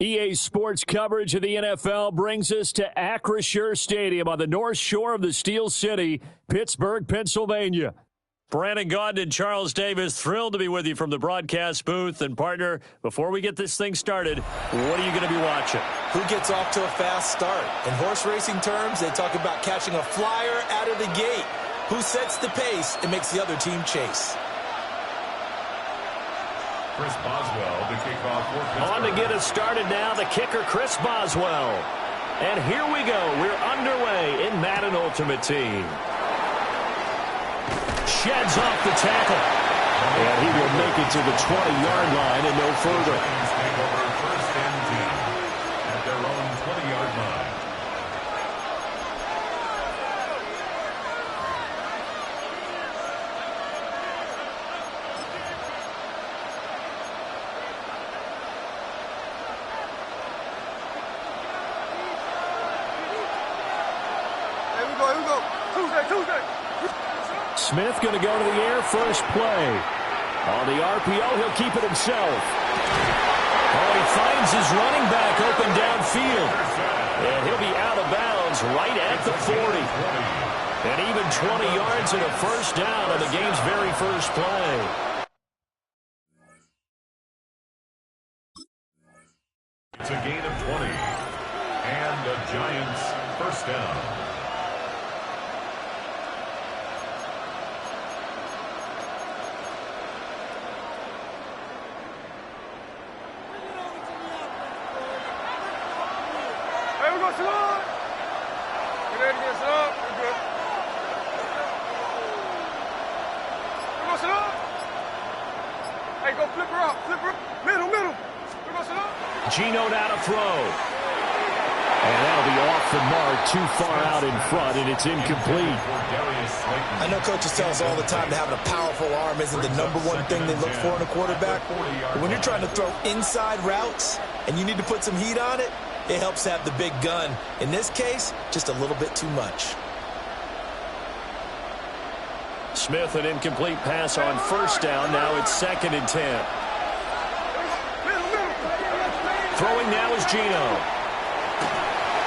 EA Sports coverage of the NFL brings us to Acrisure Stadium on the north shore of the Steel City, Pittsburgh, Pennsylvania. Brandon Gaudin and Charles Davis, thrilled to be with you from the broadcast booth. And, partner, before we get this thing started, what are you going to be watching? Who gets off to a fast start? In horse racing terms, they talk about catching a flyer out of the gate. Who sets the pace and makes the other team chase? Chris Boswell, the kickoff for Pittsburgh. On to get us started now, the kicker, Chris Boswell. And here we go. We're underway in Madden Ultimate Team. Sheds off the tackle. And he will make it to the 20-yard line and no further. Take over first and 10 at their own 20-yard line. Smith going to go to the air first play. On the RPO, he'll keep it himself. Oh, he finds his running back open downfield. And he'll be out of bounds right at the 40. And even 20 yards and a first down on the game's very first play. It's a gain of 20. And the Giants first down. Geno now to throw. And that'll be off the mark, too far out in front, and it's incomplete. I know coaches tell us all the time that having a powerful arm isn't the number one thing they look for in a quarterback. But when you're trying to throw inside routes and you need to put some heat on it, it helps to have the big gun. In this case, just a little bit too much. Smith, an incomplete pass on first down. Now it's 2nd and 10. Throwing now is Geno.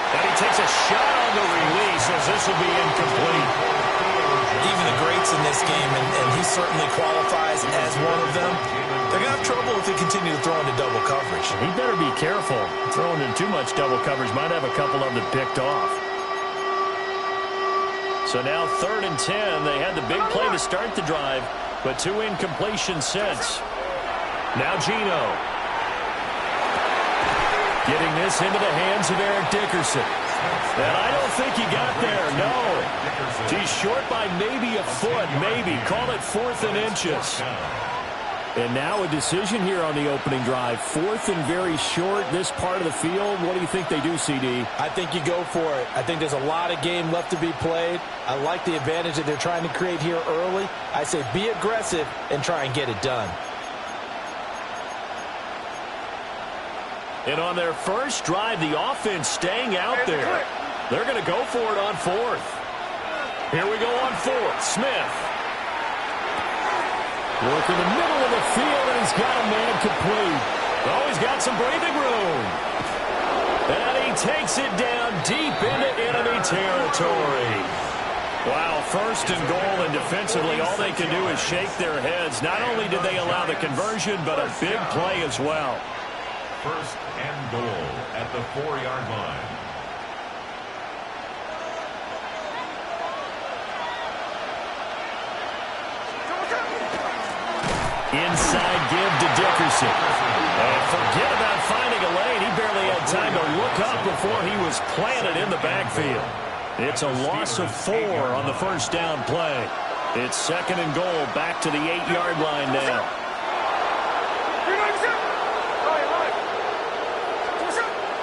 And he takes a shot on the release as this will be incomplete. Even the greats in this game, and he certainly qualifies as one of them, they're going to have trouble if they continue to throw into double coverage. He better be careful. Throwing in too much double coverage might have a couple of them picked off. So now 3rd and 10. They had the big play to start the drive, but 2 incompletions since. Now Geno. Getting this into the hands of Eric Dickerson. And I don't think he got there, no. He's short by maybe a foot, maybe. Call it 4th and inches. And now a decision here on the opening drive. 4th and very short, this part of the field. What do you think they do, CD? I think you go for it. I think there's a lot of game left to be played. I like the advantage that they're trying to create here early. I say be aggressive and try and get it done. And on their first drive, the offense staying out there. They're going to go for it on 4th. Here we go on 4th. Smith. Work in the middle of the field, and he's got a man complete. Oh, he's got some breathing room. And he takes it down deep into enemy territory. Wow, 1st and goal, and defensively, all they can do is shake their heads. Not only did they allow the conversion, but a big play as well. 1st and goal at the 4-yard line. Inside give to Dickerson. And forget about finding a lane. He barely had time to look up before he was planted in the backfield. It's a loss of 4 on the first down play. It's 2nd and goal, back to the 8-yard line now.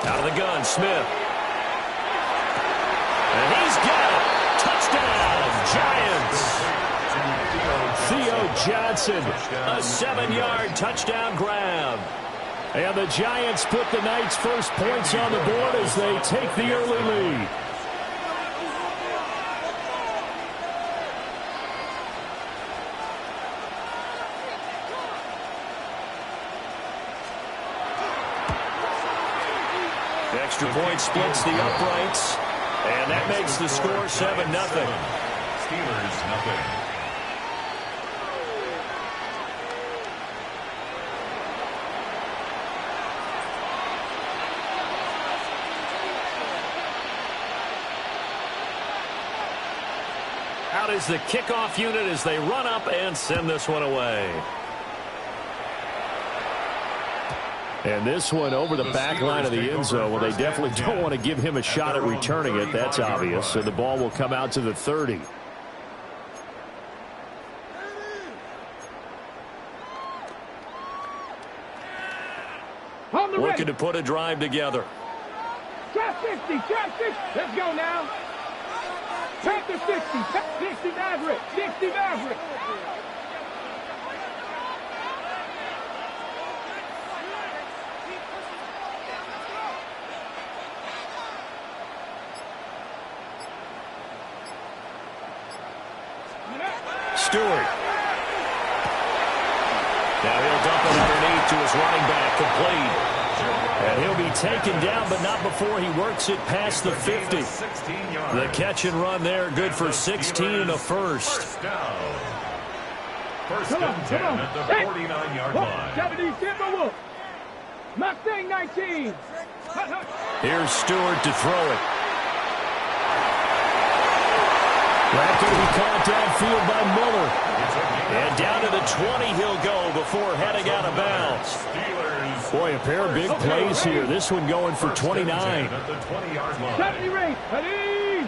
Out of the gun, Smith. And he's got it. Touchdown, Giants. Theo Johnson, a 7-yard touchdown grab. And the Giants put the Knights' first points on the board as they take the early lead. extra point splits the uprights, and that makes the score 7-0. Steelers, nothing. Out is the kickoff unit as they run up and send this one away. And this one over the back line of the end zone. Well, they definitely don't want to give him a shot at returning it. That's obvious. So the ball will come out to the 30. Looking to put a drive together. Trap 50, trap 50. Let's go now. Trap to 60, 60 Maverick, 60 Maverick. Stewart. Now he'll dump it underneath to his running back, complete. And he'll be taken down, but not before he works it past the 50. The catch and run there, good for 16 and a first. First and 10 at the 49-yard line. 70, Timberwolf. Mustang 19. Here's Stewart to throw it. That's going to be caught downfield by Miller. And down to the 20 he'll go before heading out of bounds. Boy, a pair of big plays here. This one going for 29. 70 Race, ready.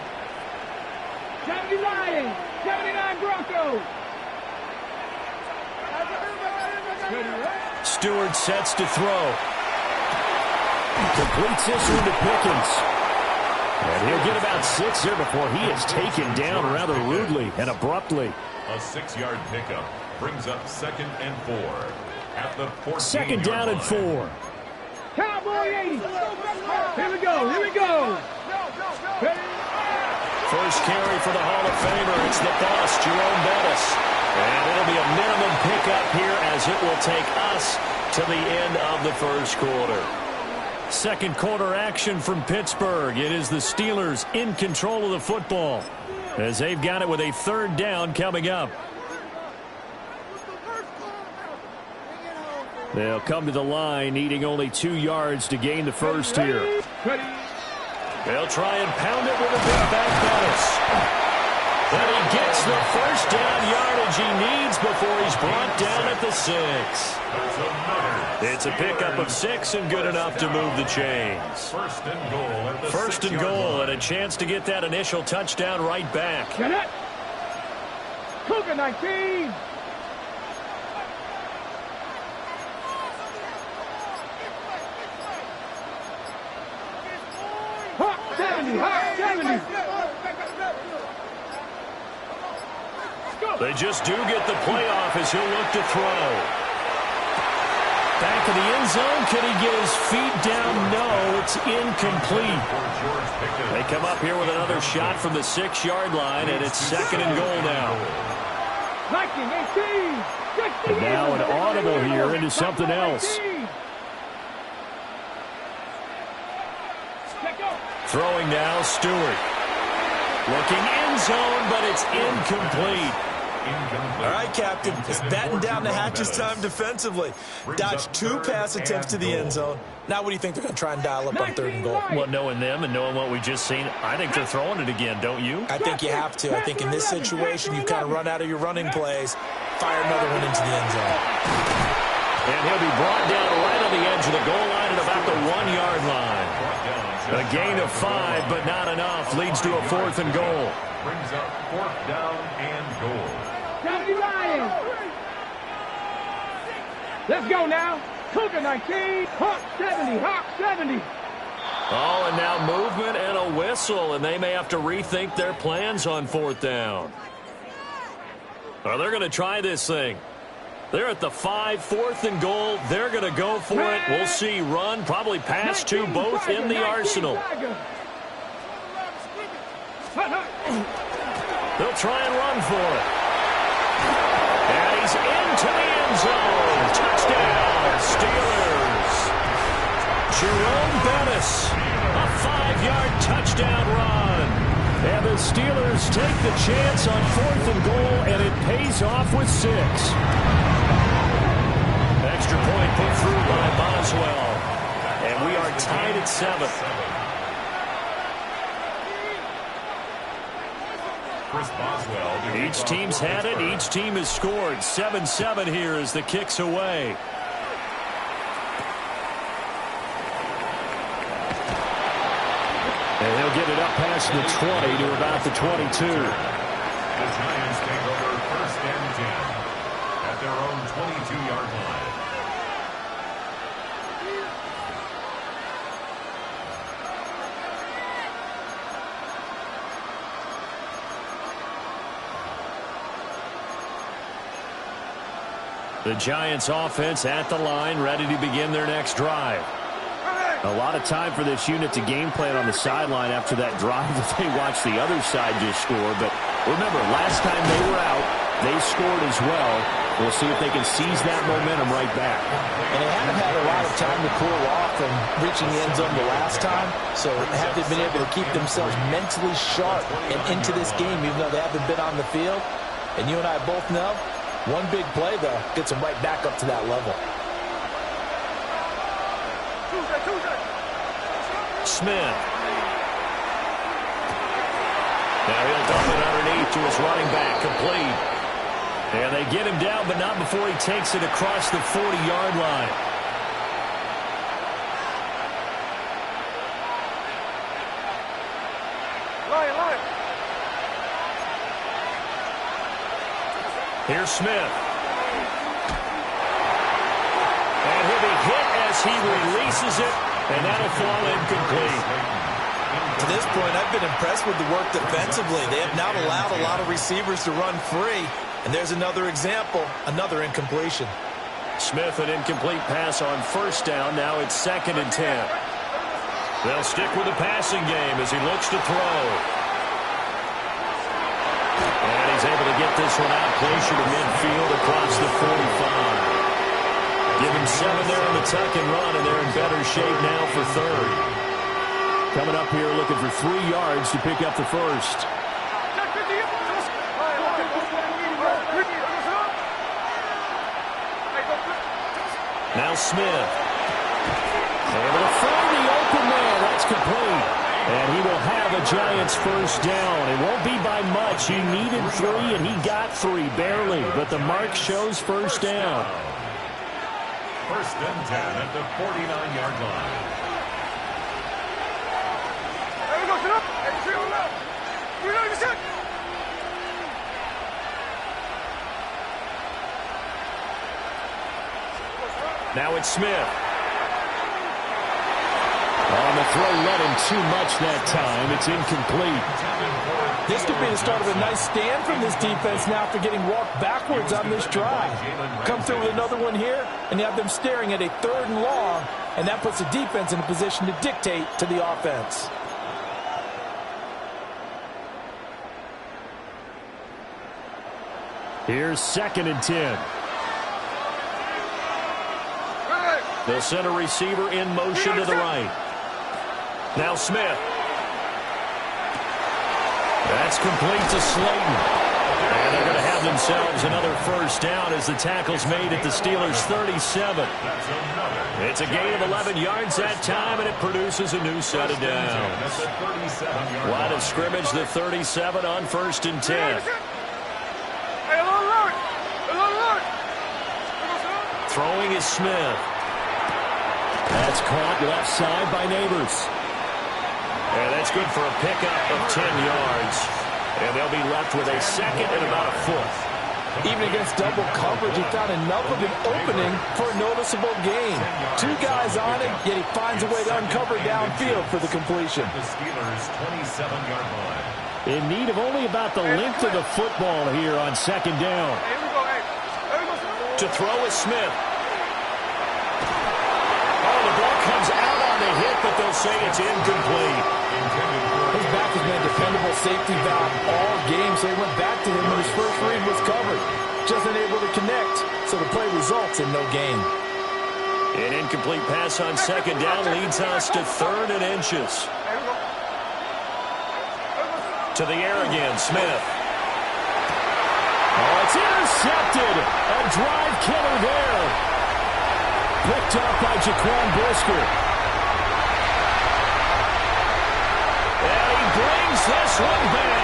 70 Lions, 79 Broncos. Stewart sets to throw. Completes this one to Pickens. And he'll get about 6 here before he is taken down rather rudely and abruptly. A 6-yard pickup brings up 2nd and 4 at the 14-yard Second down and 4. Cowboy 80. Here we go, here we go. First carry for the Hall of Famer. It's the boss, Jerome Bettis. And it'll be a minimum pickup here as it will take us to the end of the first quarter. Second quarter action from Pittsburgh. It is the Steelers in control of the football as they've got it with a third down coming up. They'll come to the line needing only 2 yards to gain the first here. They'll try and pound it with a big back Bettis. But he gets the first down yardage he needs before he's brought down at the 6. It's a pickup of 6 and good enough to move the chains. First and goal at the First and goal and a chance to get that initial touchdown right back. Get it. Cougar 19. Hawk 70, Hawk 70. They just do get the playoff as he'll look to throw. Back of the end zone. Can he get his feet down? No, it's incomplete. They come up here with another shot from the 6-yard line, and it's 2nd and goal now. And now an audible here into something else. Throwing now, Stewart. Looking end zone, but it's incomplete. All right, Captain. It's batten down the hatches time defensively. Dodged 2 pass attempts to the end zone. Now what do you think they're going to try and dial up on 3rd and goal? Well, knowing them and knowing what we just seen, I think they're throwing it again, don't you? I think you have to. I think in this situation, you've kind of run out of your running plays. Fire another one into the end zone. And he'll be brought down right on the edge of the goal line at about the 1-yard line. A gain of 5, but not enough. Leads to a 4th and goal. Brings up 4th down and goal. 70 Lions. Let's go now. Cougar 19. Hawk 70. Hawk 70. Oh, and now movement and a whistle, and they may have to rethink their plans on 4th down. Oh, they're going to try this thing. They're at the 5, 4th and goal. They're going to go for it. We'll see run, probably pass to both in the arsenal. They'll try and run for it. And he's into the end zone. Touchdown, Steelers. Jerome Bettis 5-yard touchdown run. And the Steelers take the chance on 4th and goal, and it pays off with 6. Extra point put through by Boswell. And we are tied at 7. Chris Boswell. Each team's had it. Each team has scored. 7-7 here as the kick's away. And he'll get it up past the 20 to about the 22. The Giants take over 1st and 10 at their own 22-yard line. The Giants offense at the line, ready to begin their next drive. A lot of time for this unit to game plan on the sideline after that drive that they watched the other side just score. But remember, last time they were out, they scored as well. We'll see if they can seize that momentum right back. And they haven't had a lot of time to cool off from reaching the end zone the last time. So have they been able to keep themselves mentally sharp and into this game, even though they haven't been on the field? And you and I both know, one big play, though, gets them right back up to that level. Smith. Now he'll dump it underneath to his running back, complete. And they get him down, but not before he takes it across the 40-yard line. Here's Smith. And he'll be hit as he releases it, and that'll fall incomplete. To this point, I've been impressed with the work defensively. They have not allowed a lot of receivers to run free. And there's another example, another incompletion. Smith, an incomplete pass on 1st down. Now it's 2nd and 10. They'll stick with the passing game as he looks to throw. And he's able to get this one out closer to midfield across the 45. Give him 7 there on the tuck and run, and they're in better shape now for 3rd. Coming up here looking for 3 yards to pick up the 1st. Now Smith. Able to find the open man. That's complete. And he will have a Giants 1st down. It won't be by much. He needed 3, and he got 3, barely. But the mark shows 1st down. 1st and 10 at the 49-yard line. Now it's Smith. On the throw, led him too much that time. It's incomplete. This could be the start of a nice stand from this defense now after getting walked backwards on this drive. Come through with another one here, and you have them staring at a 3rd and long, and that puts the defense in a position to dictate to the offense. Here's 2nd and 10. They'll send a receiver in motion to the right. Now Smith. That's complete to Slayton. And they're going to have themselves another 1st down as the tackle's made at the Steelers' 37. It's a gain of 11 yards that time, and it produces a new set of downs. Line of scrimmage, the 37 on 1st and 10. Throwing is Smith. That's caught left side by Neighbors. And that's good for a pickup of 10 yards. And they'll be left with a 2nd and about a 4th. Even against double coverage, he found enough of an opening for a noticeable gain. 2 guys on it, yet he finds a way to uncover downfield for the completion. The Steelers' 27-yard line. In need of only about the length of the football here on 2nd down. To throw is Smith. Oh, the ball comes out on the hit, but they'll say it's incomplete. His back has been a dependable safety valve all game, so he went back to him when his first read was covered. Just unable to connect, so the play results in no gain. An incomplete pass on 2nd down leads us to 3rd and inches. To the air again, Smith. Oh, it's intercepted. A drive killer there. Picked up by Jaquan Brisker. And he brings this one back.